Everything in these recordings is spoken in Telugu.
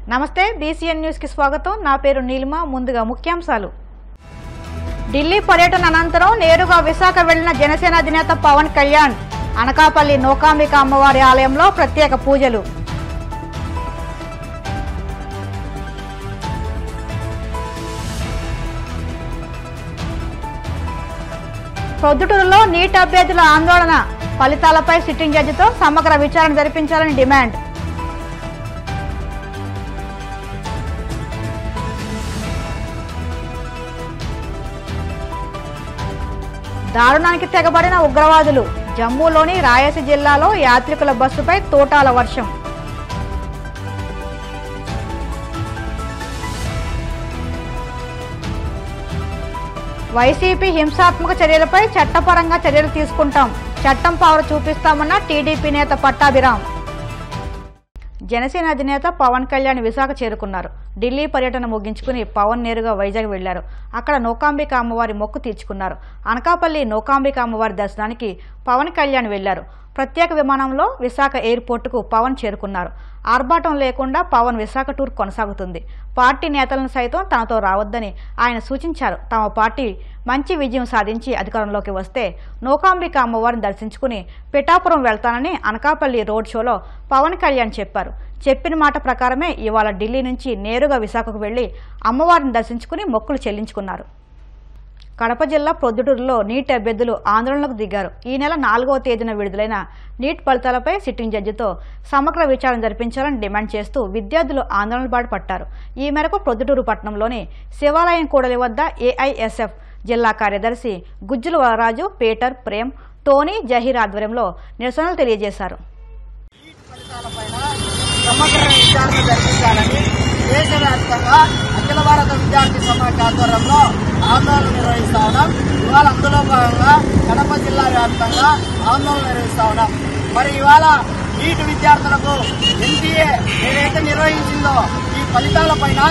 నమస్తే బీసీఎన్ న్యూస్ కి స్వాగతం. నా పేరు నీలిమ. ముందుగా ముఖ్యాంశాలు. ఢిల్లీ పర్యటన అనంతరం నేరుగా విశాఖ వెళ్లిన జనసేన అధినేత పవన్ కళ్యాణ్ అనకాపల్లి నూకాంబిక అమ్మవారి ఆలయంలో ప్రత్యేక పూజలు. ప్రొద్దుటూరులో నీట్ అభ్యర్థుల ఆందోళన, ఫలితాలపై సిట్టింగ్ జడ్జితో సమగ్ర విచారణ జరిపించాలని డిమాండ్. దారుణానికి తెగబడిన ఉగ్రవాదులు, జమ్మూలోని రాయసి జిల్లాలో యాత్రికుల బస్సుపై తోటాల వర్షం. వైసీపీ హింసాత్మక చర్యలపై చట్టపరంగా చర్యలు తీసుకుంటాం, చట్టం పవర్ చూపిస్తామన్న టీడీపీ నేత పట్టాభిరామ్. జనసేన అధినేత పవన్ కళ్యాణ్ విశాఖ చేరుకున్నారు. ఢిల్లీ పర్యటన ముగించుకుని పవన్ నేరుగా వైజాగ్ వెళ్లారు. అక్కడ నూకాంబిక అమ్మవారి మొక్కు తీర్చుకున్నారు. అనకాపల్లి నూకాంబిక అమ్మవారి దర్శనానికి పవన్ కళ్యాణ్ వెళ్లారు. ప్రత్యేక విమానంలో విశాఖ ఎయిర్పోర్టుకు పవన్ చేరుకున్నారు. ఆర్భాటం లేకుండా పవన్ విశాఖ టూర్ కొనసాగుతుంది. పార్టీ నేతలను సైతం తనతో రావద్దని ఆయన సూచించారు. తమ పార్టీ మంచి విజయం సాధించి అధికారంలోకి వస్తే నూకాంబిక అమ్మవారిని దర్శించుకుని పిఠాపురం వెళ్తానని అనకాపల్లి రోడ్ షోలో పవన్ కళ్యాణ్ చెప్పారు. చెప్పిన మాట ప్రకారమే ఇవాళ ఢిల్లీ నుంచి నేరుగా విశాఖకు వెళ్లి అమ్మవారిని దర్శించుకుని మొక్కులు చెల్లించుకున్నారు. కడప జిల్లా ప్రొద్దుటూరులో నీట్ అభ్యర్థులు ఆందోళనకు దిగారు. ఈ నెల 4వ తేదీన విడుదలైన నీట్ ఫలితాలపై సిట్టింగ్ జడ్జితో సమగ్ర విచారణ జరిపించాలని డిమాండ్ చేస్తూ విద్యార్థులు ఆందోళన బాట పట్టారు. ఈ మేరకు ప్రొద్దుటూరు పట్టణంలోని శివాలయం కూడలి వద్ద ఏఐఎస్ఎఫ్ జిల్లా కార్యదర్శి గుజ్జుల వరరాజు, పీటర్, ప్రేమ్, టోనీ, జహీర్ ఆధ్వర్యంలో నిరసనలు తెలియజేశారు. సమగ్ర విచారణ జరిపించాలని దేశవ్యాప్తంగా అఖిల భారత విద్యార్థి సమాఖ్య ఆధ్వర్యంలో ఆందోళన నిర్వహిస్తా ఉన్నాం. ఇవాళ అందులో భాగంగా కడప జిల్లా వ్యాప్తంగా ఆందోళన నిర్వహిస్తా ఉన్నాం. మరి ఇవాళ నీట్ విద్యార్థులకు ఎన్టీఏ ఏదైతే నిర్వహించిందో ఈ ఫలితాలపైన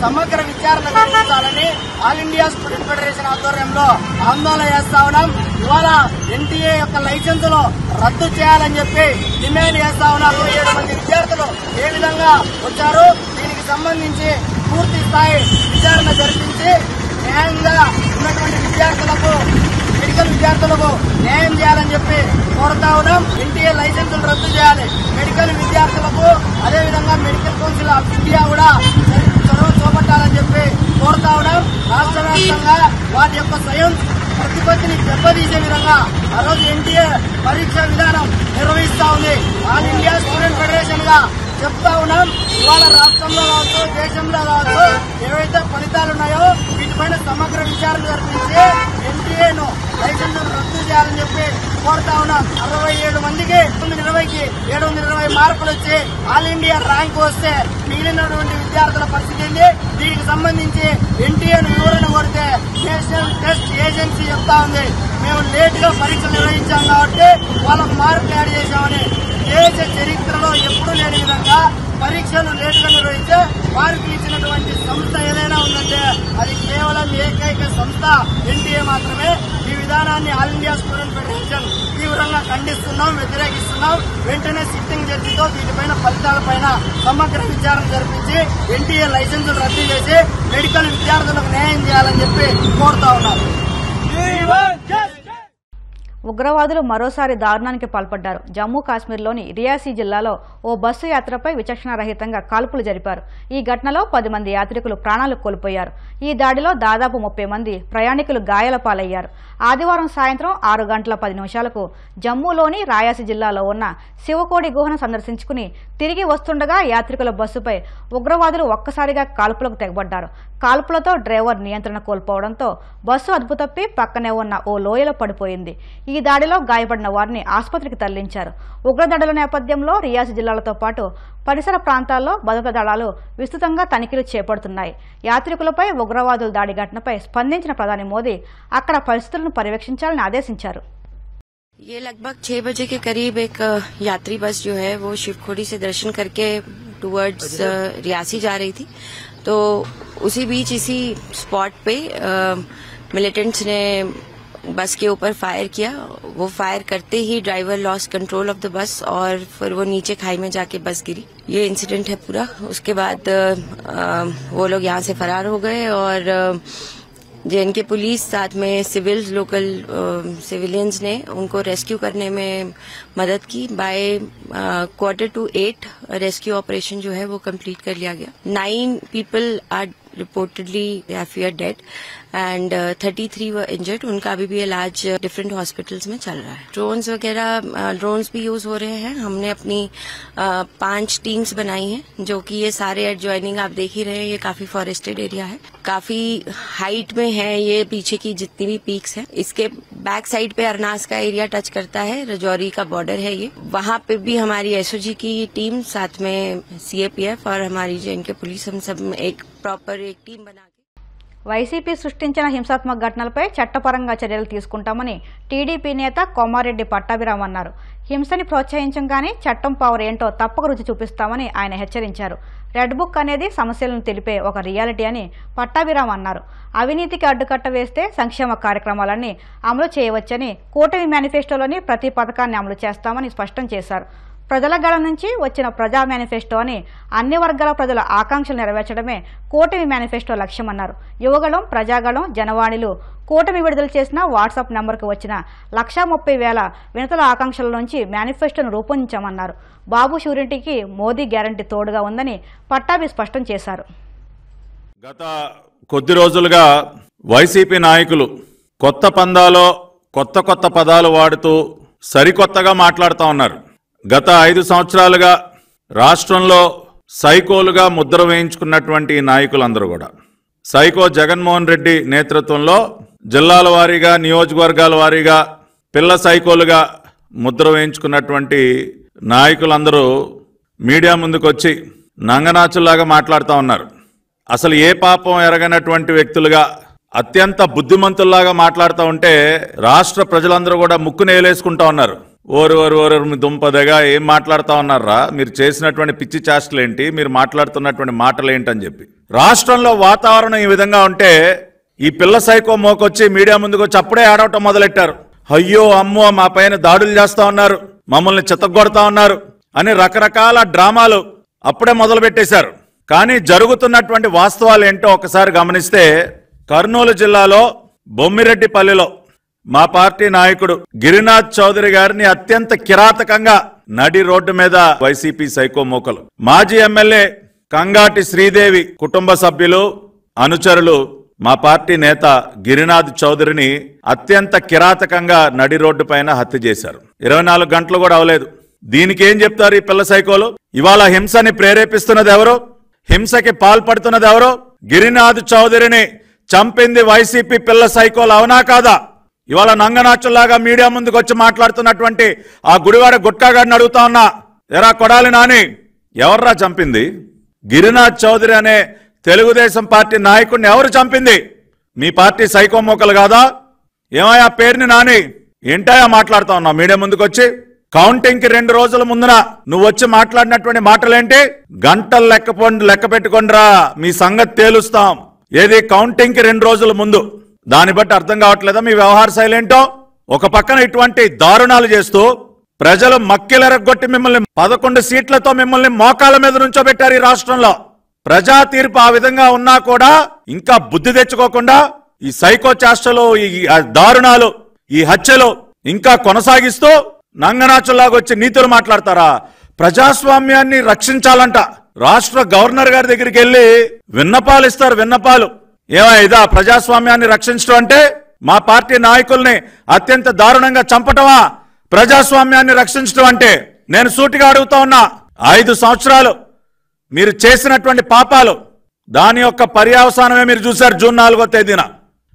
సమగ్ర విచారణ జరిపించాలని ఆల్ ఇండియా స్టూడెంట్ ఫెడరేషన్ ఆధ్వర్యంలో ఆందోళన చేస్తా ఉన్నాం. ఇవాళ ఎన్టీఏ యొక్క లైసెన్సులు రద్దు చేయాలని చెప్పి డిమాండ్ చేస్తా ఉన్నారు. 7 మంది విద్యార్థులు ఏ విధంగా వచ్చారు, దీనికి సంబంధించి పూర్తి స్థాయి విచారణ జరిపించి న్యాయంగా ఉన్నటువంటి మెడికల్ విద్యార్థులకు న్యాయం చేయాలని చెప్పి కోరుతా ఉన్నాం. ఎన్టీఏ లైసెన్సులు రద్దు చేయాలి. మెడికల్ విద్యార్థులకు అదేవిధంగా మెడికల్ కౌన్సిల్ ఆఫ్ ఇండియా కూడా చొరవ చేపట్టాలని చెప్పి కోరుతా ఉన్నాం. రాష్ట్ర వ్యాప్తంగా వాటి యొక్క స్వయం ప్రతిపత్తిని దెబ్బతీసే విధంగా ఆ రోజు ఎన్టీఏ పరీక్ష విధానం నిర్వహిస్తా ఉంది. ఆల్ ఇండియా స్టూడెంట్ ఫెడరేషన్ గా చెప్తా ఉన్నాం. ఇవాళ రాష్ట్రంలో కావచ్చు, దేశంలో కావచ్చు, ఏవైతే ఫలితాలు ఉన్నాయో వీటిపైన సమగ్ర విచారణ జరిపించి ఎన్టీఏను లైసెన్స్ రద్దు చేయాలని చెప్పి కోరుతా ఉన్నాం. 67 మందికి 2020కి 720 మార్కులు వచ్చి ఆల్ ఇండియా ర్యాంక్ వస్తే మిగిలినటువంటి విద్యార్థుల పరిస్థితి ఏంటి? దీనికి సంబంధించి ఎన్టీఏను వివరణ కోరితే నేషనల్ టెస్ట్ ఏజెన్సీ చెప్తా ఉంది, మేము లేట్ గా పరీక్షలు నిర్వహించాం కాబట్టి వాళ్ళకు మార్కులు యాడ్ చేశామని. దేశ చరిత్రలో ఎప్పుడూ లేని విధంగా పరీక్షలు లేటుగా నిర్వహించే వారికి ఇచ్చినటువంటి సంస్థ ఏదైనా ఉందంటే అది కేవలం ఏకైక సంస్థ ఎన్టీఏ మాత్రమే. ఈ విధానాన్ని ఆల్ ఇండియా స్టూడెంట్ ఫెడరేషన్ తీవ్రంగా ఖండిస్తున్నాం, వ్యతిరేకిస్తున్నాం. వెంటనే సిట్టింగ్ జడ్జితో వీటిపైన ఫలితాలపైన సమగ్ర విచారణ జరిపించి ఎన్టీఏ లైసెన్సులు రద్దు చేసి మెడికల్ విద్యార్థులకు న్యాయం చేయాలని చెప్పి కోరుతా ఉన్నాం. ఉగ్రవాదులు మరోసారి దారుణానికి పాల్పడ్డారు. జమ్మూ కాశ్మీర్లోని రియాసీ జిల్లాలో ఓ బస్సు యాత్రపై విచక్షణారహితంగా కాల్పులు జరిపారు. ఈ ఘటనలో 10 మంది యాత్రికులు ప్రాణాలు కోల్పోయారు. ఈ దాడిలో దాదాపు 30 మంది ప్రయాణికులు గాయాల పాలయ్యారు. ఆదివారం సాయంత్రం 6 గంటల 10 నిమిషాలకు జమ్మూలోని రాయాసి జిల్లాలో ఉన్న శివకోడి గుహను సందర్శించుకుని తిరిగి వస్తుండగా యాత్రికుల బస్సుపై ఉగ్రవాదులు ఒక్కసారిగా కాల్పులకు తెగబడ్డారు. కాల్పులతో డ్రైవర్ నియంత్రణ కోల్పోవడంతో బస్సు అదుపు తప్పి పక్కనే ఉన్న ఓ లోయలో పడిపోయింది. ఈ దాడిలో గాయపడిన వారిని ఆసుపత్రికి తరలించారు. ఉగ్రదాడుల నేపథ్యంలో రియాసి జిల్లాలతో పాటు పరిసర ప్రాంతాల్లో భద్రతా దళాలు విస్తృతంగా తనిఖీలు చేపడుతున్నాయి. యాత్రికులపై ఉగ్రవాదుల దాడి ఘటనపై స్పందించిన ప్రధాని మోదీ అక్కడ పరిస్థితులను పర్యవేక్షించాలని ఆదేశించారు. ये लगभग 6 बजे के करीब एक यात्री बस जो है वो शिवखोड़ी से दर्शन करके टुवर्ड्स रियासी जा रही थी। तो उसी बीच इसी स्पॉट पे मिलिटेंट्स ने बस के ऊपर फायर किया। वो फायर करते ही driver lost control of the bus और फिर वो नीचे खाई में जाके बस गिरी। ये इंसिडेंट है पूरा। उसके बाद वो लोग यहाँ से फरार हो गए और JNK पुलिस साथ में सिविल्स लोकल सिविलियंस ने उनको रेस्क्यू करने में मदद की। बाय 7:45 रेस्क्यू ऑपरेशन जो है वो कंप्लीट कर लिया गया। 9 people are reportedly they are feared dead and 33 were injured. उनका अभी भी इलाज डिफरेंट हॉस्पिटल्स में चल रहा है। ड्रोन्स वगैरह ड्रोन्स भी यूज हो रहे हैं। हमने अपनी 5 टीम्स बनाई हैं जो कि ये सारे एडजॉइनिंग आप देख ही रहे हैं। ये काफी फॉरेस्टेड एरिया है, काफी हाइट में है। ये पीछे की जितनी भी पीक्स हैं, इसके बैक साइड पे अरनास का एरिया टच करता है, रजौरी का बॉर्डर है ये। वहां पे भी हमारी SOG की टीम साथ में CAPF और हमारी JNK पुलिस, हम सब एक प्रॉपर एक టీం బనా వైసీపీ సృష్టించిన హింసాత్మక ఘటనలపై చట్టపరంగా చర్యలు తీసుకుంటామని టీడీపీ నేత కోమారెడ్డి పట్టాభిరామ్ అన్నారు. హింసని ప్రోత్సహించగానే చట్టం పవర్ ఏంటో తప్పక రుచి చూపిస్తామని ఆయన హెచ్చరించారు. రెడ్ బుక్ అనేది సమస్యలను తెలిపే ఒక రియాలిటీ అని పట్టాభిరామ్ అన్నారు. అవినీతికి అడ్డుకట్ట వేస్తే సంక్షేమ కార్యక్రమాలన్నీ అమలు చేయవచ్చని, కూటమి మేనిఫెస్టోలోని ప్రతి పథకాన్ని అమలు చేస్తామని స్పష్టం చేశారు. ప్రజల గళం నుంచి వచ్చిన ప్రజా మేనిఫెస్టో అని అన్ని వర్గాల ప్రజల ఆకాంక్షలు నెరవేర్చడమే కూటమి మేనిఫెస్టో లక్ష్యమన్నారు. యువగళం, ప్రజాగళం, జనవాణిలు కూటమి విడుదల చేసిన వాట్సాప్ నెంబర్కు వచ్చిన 1,30,000 వినతుల ఆకాంక్షల నుంచి మేనిఫెస్టోను రూపొందించామన్నారు. బాబు షూరిటీకి మోదీ గ్యారంటీ తోడుగా ఉందని పట్టాభి స్పష్టం చేశారు. గత కొద్ది రోజులుగా వైసీపీ నాయకులు కొత్త పందాలో కొత్త పదాలు వాడుతూ సరికొత్తగా మాట్లాడుతూ ఉన్నారు. గత 5 సంవత్సరాలుగా రాష్ట్రంలో సైకోలుగా ముద్ర వేయించుకున్నటువంటి నాయకులందరూ కూడా సైకో జగన్మోహన్ రెడ్డి నేతృత్వంలో జిల్లాల వారీగా, నియోజకవర్గాల వారీగా పిల్ల సైకోలుగా ముద్ర వేయించుకున్నటువంటి నాయకులందరూ మీడియా ముందుకు వచ్చి నంగనాచుల్లాగా మాట్లాడుతూ ఉన్నారు. అసలు ఏ పాపం ఎరగనటువంటి వ్యక్తులుగా అత్యంత బుద్ధిమంతుల్లాగా మాట్లాడుతూ ఉంటే రాష్ట్ర ప్రజలందరూ కూడా ముక్కు నేలేసుకుంటా ఉన్నారు. ఓరు మీ దుంపదగా ఏం మాట్లాడుతూ ఉన్నారా, మీరు చేసినటువంటి పిచ్చి చేష్టలేంటి, మీరు మాట్లాడుతున్నటువంటి మాటలు ఏంటని చెప్పి. రాష్ట్రంలో వాతావరణం ఈ విధంగా ఉంటే ఈ పిల్ల సైకో మోకొచ్చి మీడియా ముందుకు వచ్చి అప్పుడే ఆడవటం మొదలెట్టారు. అయ్యో అమ్మో మా పైన దాడులు చేస్తా ఉన్నారు, మమ్మల్ని చితగొడతా ఉన్నారు అని రకరకాల డ్రామాలు అప్పుడే మొదలు పెట్టేశారు. కానీ జరుగుతున్నటువంటి వాస్తవాలు ఏంటో ఒకసారి గమనిస్తే, కర్నూలు జిల్లాలో బొమ్మిరెడ్డిపల్లిలో మా పార్టీ నాయకుడు గిరినాథ్ చౌదరి గారిని అత్యంత కిరాతకంగా నడి రోడ్డు మీద వైసీపీ సైకో మోకలు, మాజీ ఎమ్మెల్యే కంగాటి శ్రీదేవి కుటుంబ సభ్యులు, అనుచరులు మా పార్టీ నేత గిరినాథ్ చౌదరిని అత్యంత కిరాతకంగా నడి రోడ్డు పైన హత్య చేశారు. 24 గంటలు కూడా అవలేదు. దీనికి ఏం చెప్తారు ఈ పిల్ల సైకోలు? ఇవాళ హింసని ప్రేరేపిస్తున్నది ఎవరు? హింసకి పాల్పడుతున్నది ఎవరు? గిరినాథ్ చౌదరిని చంపింది వైసీపీ పిల్ల సైకోలు, అవునా కాదా? ఇవాళ నంగనాచుల్లాగా మీడియా ముందుకు వచ్చి మాట్లాడుతున్నటువంటి ఆ గుడివాడ గుట్కాగాడిని అడుగుతా ఉన్నా, ఎరా కొడాలి నాని, ఎవర్రా చంపింది? గిరినాథ్ చౌదరి అనే తెలుగుదేశం పార్టీ నాయకుడిని ఎవరు చంపింది? మీ పార్టీ సైకో మోకలు కాదా? ఏమయ్యా పేరుని నాని, ఏంటయా మాట్లాడుతా ఉన్నా మీడియా ముందుకు వచ్చి? కౌంటింగ్ కి 2 రోజుల ముందున నువ్వు వచ్చి మాట్లాడినటువంటి మాటలేంటి? గంటలు లెక్క పెట్టుకోండిరా, మీ సంగతి తేలుస్తాం. ఏది కౌంటింగ్ కి 2 రోజుల ముందు? దాన్ని బట్టి అర్థం కావట్లేదా మీ వ్యవహార శైలి ఏంటో? ఒక పక్కన ఇటువంటి దారుణాలు చేస్తూ ప్రజలు మక్కిలెరగొట్టి మిమ్మల్ని 11 సీట్లతో మిమ్మల్ని మోకాళ్ళ మీద నుంచోబెట్టారు. ఈ రాష్ట్రంలో ప్రజా తీర్పు ఆ విధంగా ఉన్నా కూడా ఇంకా బుద్ధి తెచ్చుకోకుండా ఈ సైకో చేష్టలు, ఈ దారుణాలు, ఈ హత్యలు ఇంకా కొనసాగిస్తూ నంగనాచుల్లాగా వచ్చి నీతులు మాట్లాడతారా? ప్రజాస్వామ్యాన్ని రక్షించాలంట రాష్ట్ర గవర్నర్ గారి దగ్గరికి వెళ్ళి విన్నపాలు ఇస్తారు. విన్నపాలు ఏమైదా ప్రజాస్వామ్యాన్ని రక్షించడం అంటే? మా పార్టీ నాయకుల్ని అత్యంత దారుణంగా చంపటమా ప్రజాస్వామ్యాన్ని రక్షించడం అంటే? నేను సూటిగా అడుగుతా ఉన్నా, 5 సంవత్సరాలు మీరు చేసినటువంటి పాపాలు, దాని యొక్క పర్యవసానమే మీరు చూశారు. జూన్ 4వ తేదీన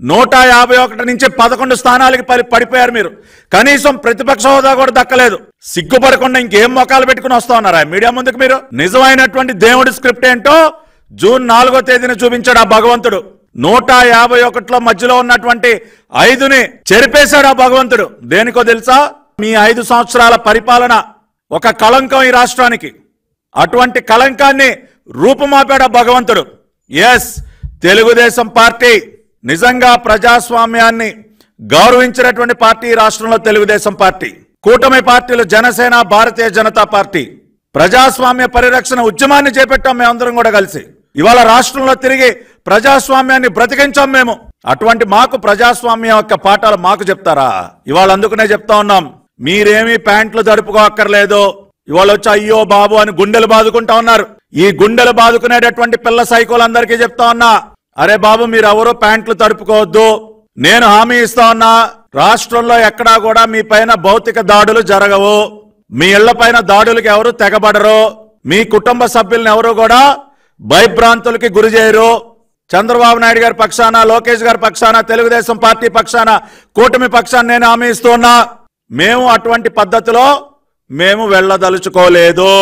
151 నుంచి 11 స్థానాలకి పడిపోయారు మీరు. కనీసం ప్రతిపక్ష హోదా కూడా దక్కలేదు. సిగ్గుపడకుండా ఇంకేం మొఖాలు పెట్టుకుని వస్తా ఉన్నారా మీడియా ముందుకు మీరు? నిజమైనటువంటి దేవుడి స్క్రిప్ట్ ఏంటో జూన్ 4వ తేదీన చూపించాడు ఆ భగవంతుడు. 151లో మధ్యలో ఉన్నటువంటి 5ని చెరిపేశాడు ఆ భగవంతుడు. దేనికో తెలుసా? మీ 5 సంవత్సరాల పరిపాలన ఒక కళంకం ఈ రాష్ట్రానికి. అటువంటి కళంకాన్ని రూపుమాపాడు ఆ భగవంతుడు. ఎస్, తెలుగుదేశం పార్టీ నిజంగా ప్రజాస్వామ్యాన్ని గౌరవించినటువంటి పార్టీ రాష్ట్రంలో తెలుగుదేశం పార్టీ, కూటమి పార్టీలు జనసేన, భారతీయ జనతా పార్టీ ప్రజాస్వామ్య పరిరక్షణ ఉద్యమాన్ని చేపట్టాం మేమందరం కూడా కలిసి. ఇవాళ రాష్ట్రంలో తిరిగి ప్రజాస్వామ్యాన్ని బ్రతికించాం మేము. అటువంటి మాకు ప్రజాస్వామ్యం యొక్క పాఠాలు మాకు చెప్తారా? ఇవాళ అందుకనే చెప్తా ఉన్నాం, మీరేమీ ప్యాంట్లు తడుపుకోక్కర్లేదు. ఇవాళ వచ్చి అయ్యో బాబు అని గుండెలు బాదుకుంటా ఉన్నారు. ఈ గుండెలు బాదుకునేటటువంటి పిల్ల సైకోలందరికీ చెప్తా ఉన్నా, అరే బాబు మీరెవరూ ప్యాంట్లు తడుపుకోవద్దు. నేను హామీ ఇస్తా ఉన్నా, రాష్ట్రంలో ఎక్కడా కూడా మీ పైన భౌతిక దాడులు జరగవు, మీ ఇళ్ల పైన దాడులకు ఎవరు తెగబడరు, మీ కుటుంబ సభ్యులను ఎవరు కూడా భయభ్రాంతులకి గురి చేయరు. చంద్రబాబు నాయుడు గారి పక్షాన, లోకేష్ గారి పక్షాన, తెలుగుదేశం పార్టీ పక్షాన, కూటమి పక్షాన నేను హామీ ఇస్తున్నా, మేము అటువంటి పద్ధతిలో మేము వెళ్ళదలుచుకోలేదు.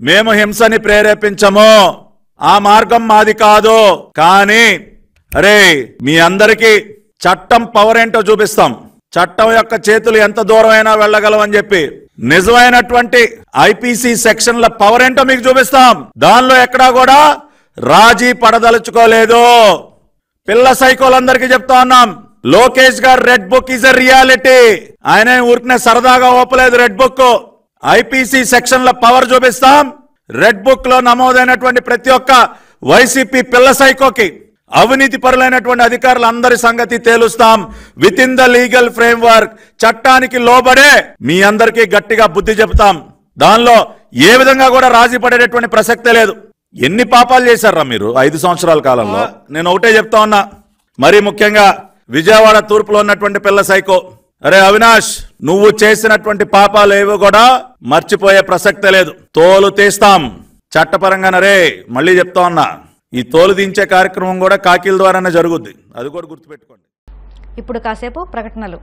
మేము హింసని ప్రేరేపించము, ఆ మార్గం మాది కాదు. కానీ అరే మీ అందరికీ చట్టం పవర్ ఏంటో చూపిస్తాం. చట్టం యొక్క చేతులు ఎంత దూరమైనా వెళ్ళగలవని చెప్పి నిజమైనటువంటి ఐపీసీ సెక్షన్ల పవర్ ఏంటో మీకు చూపిస్తాం. దానిలో ఎక్కడా కూడా రాజీ పడదలుచుకోలేదు. పిల్ల సైకోలందరికీ చెప్తా ఉన్నాం, లోకేష్ గారు red book is a reality. ఆయన ఊరికనే సరదాగా ఓపలేదు రెడ్ బుక్. ఐపీసీ సెక్షన్ల పవర్ చూపిస్తాం. రెడ్ బుక్ లో నమోదైనటువంటి ప్రతి ఒక్క వైసీపీ పిల్ల సైకోకి, అవినీతి పరులైనటువంటి అధికారులందరి సంగతి తేలుస్తాం. Within the legal framework, చట్టానికి లోబడే మీ అందరికీ గట్టిగా బుద్ధి చెప్తాం. దానిలో ఏ విధంగా కూడా రాజీ పడేటటువంటి ప్రసక్తే లేదు. ఎన్ని పాపాలు చేశారా మీరు 5 సంవత్సరాల కాలంలో? నేను ఒకటే చెప్తా ఉన్నా, మరీ ముఖ్యంగా విజయవాడ తూర్పులో ఉన్నటువంటి పిల్ల సైకో, అరే అవినాష్, నువ్వు చేసినటువంటి పాపాలు ఏవో కూడా మర్చిపోయే ప్రసక్తే లేదు. తోలు తీస్తాం చట్టపరంగానరే. మళ్ళీ చెప్తా ఉన్నా, ఈ తోలు దించే కార్యక్రమం కూడా కాకీల ద్వారానే జరుగుద్ది, అది కూడా గుర్తుపెట్టుకోండి. ఇప్పుడు కాసేపు ప్రకటనలు.